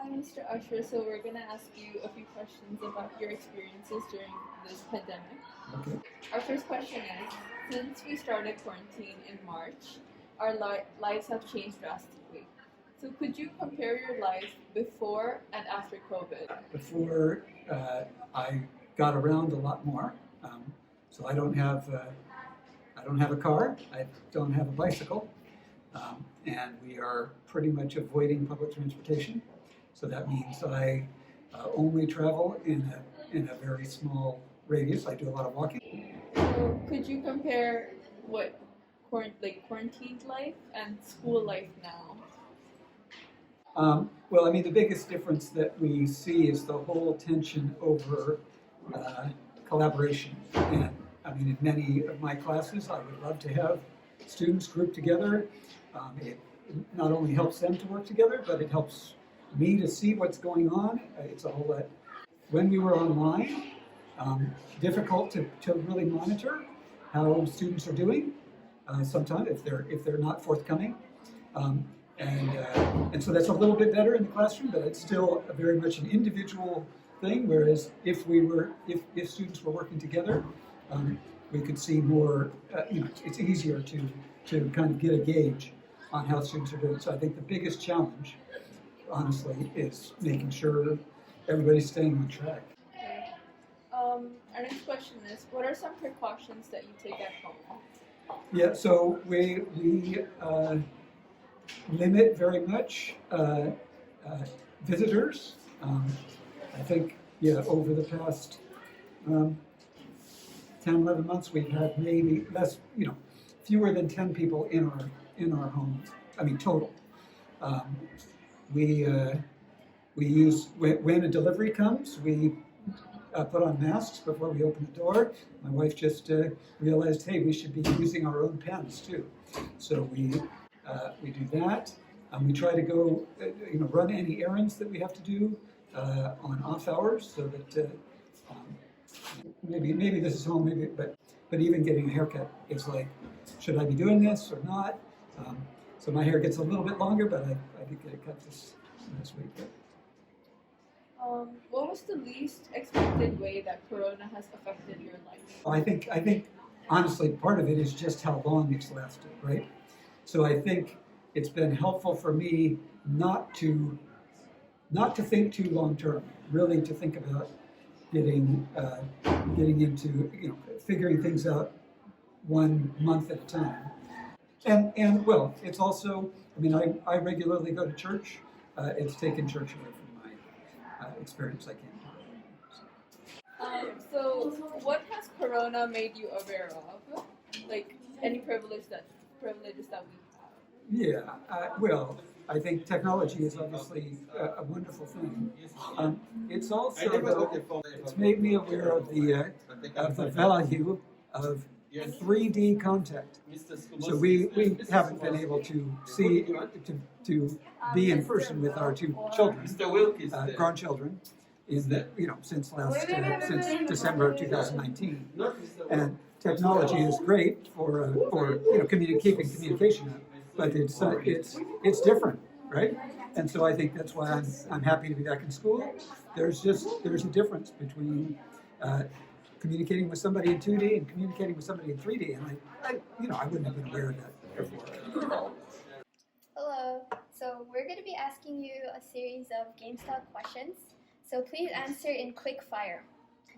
Hi, Mr. Usher. So we're going to ask you a few questions about your experiences during this pandemic. Okay. Our first question is, since we started quarantine in March, our lives have changed drastically. So could you compare your life before and after COVID? Before I got around a lot more, so I don't have a car. I don't have a bicycle, and we are pretty much avoiding public transportation. So that means I only travel in a very small radius. I do a lot of walking. So could you compare what quarantined life and school life now? Well, I mean, the biggest difference that we see is the whole tension over collaboration. And I mean, in many of my classes, I would love to have students grouped together. It not only helps them to work together, but it helps me to see what's going on. It's a whole lot. When we were online, difficult to really monitor how students are doing. Sometimes if they're not forthcoming. And so that's a little bit better in the classroom, but it's still very much an individual thing. Whereas if students were working together, we could see more. It's easier to kind of get a gauge on how students are doing. So I think the biggest challenge, honestly, is making sure everybody's staying on track. Okay. Our next question is, what are some precautions that you take at home? Yeah, so we limit very much visitors. I think, over the past 10, 11 months, we've had maybe fewer than 10 people in our home. I mean, total. We use, when a delivery comes, we put on masks before we open the door. My wife just realized, hey, we should be using our own pens too. So we do that. We try to go, run any errands that we have to do on off hours, so that maybe this is home, but even getting a haircut, it's like, should I be doing this or not? So my hair gets a little bit longer, but I did get it cut this week. What was the least expected way that Corona has affected your life? I think honestly, part of it is just how long it's lasted, right? So I think it's been helpful for me not to think too long term, really to think about getting into figuring things out 1 month at a time. And well, it's also, I mean, I regularly go to church. It's taken church away from my experience. I can't do it. So what has Corona made you aware of? Like any privileges that we have? Yeah, well, I think technology is obviously a wonderful thing. It's also, though, it's made me aware of the value of 3D contact. So we haven't been able to see to be in person with our two children, grown children, since December of 2019, and technology is great for keeping communication up, but it's different, right? And so I think that's why I'm happy to be back in school. There's a difference between communicating with somebody in 2D and communicating with somebody in 3D, and I wouldn't have been aware of that before. Hello. So we're going to be asking you a series of game-style questions. So please answer in quick fire.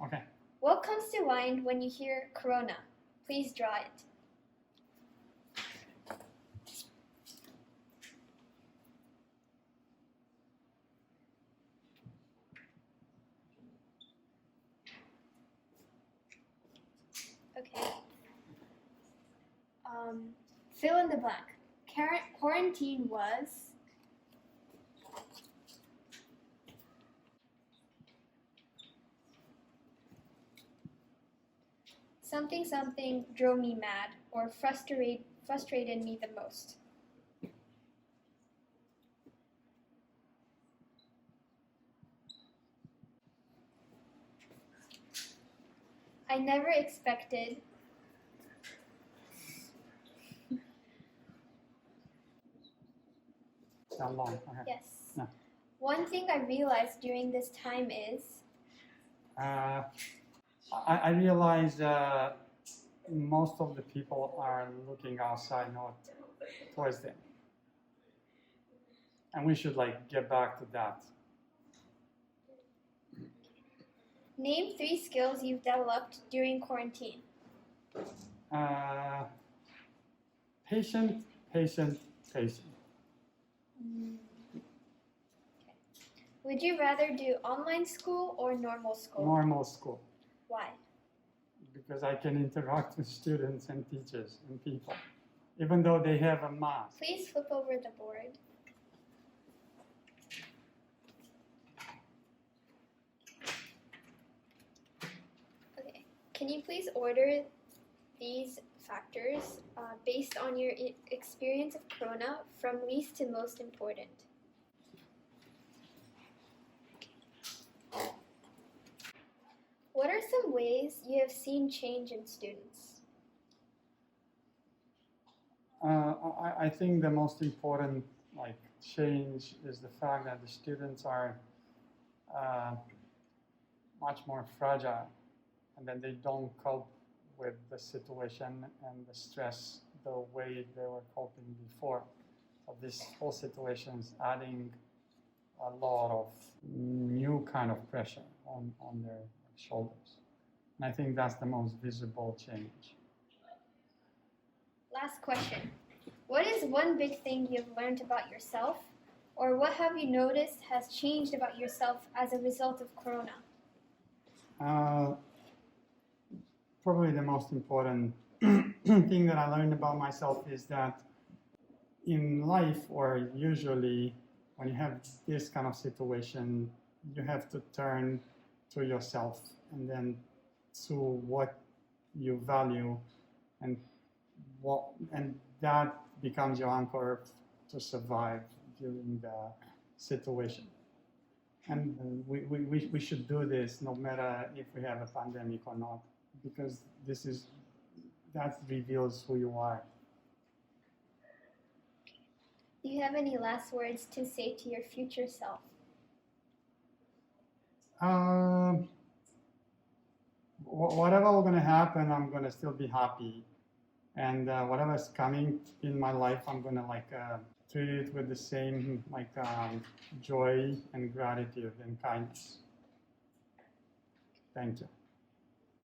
Okay. What comes to mind when you hear Corona? Please draw it. Okay. Fill in the blank. Quarantine was something drove me mad or frustrated me the most. I never expected How long? Okay. yes. No. One thing I realized during this time is I realize most of the people are looking outside, not towards them. And we should get back to that. name 3 skills you've developed during quarantine. Patient, patient, patient. Would you rather do online school or normal school? Normal school. Why? Because I can interact with students and teachers and people, even though they have a mask. Please flip over the board. Okay. Can you please order these factors based on your experience of corona from least to most important? What are some ways you have seen change in students? I think the most important change is the fact that the students are much more fragile, and then they don't cope with the situation and the stress the way they were coping before. So this whole situation is adding a lot of new kind of pressure on their shoulders. And I think that's the most visible change. Last question. What is one big thing you've learned about yourself, or what have you noticed has changed about yourself as a result of corona? Probably the most important thing that I learned about myself is that in life, or usually when you have this kind of situation, you have to turn to yourself and then to what you value, and that becomes your anchor to survive during the situation. And we should do this no matter if we have a pandemic or not, because that reveals who you are. Do you have any last words to say to your future self? Whatever is going to happen, I'm going to still be happy. And whatever's coming in my life, I'm going to treat it with the same joy and gratitude and kindness. Thank you.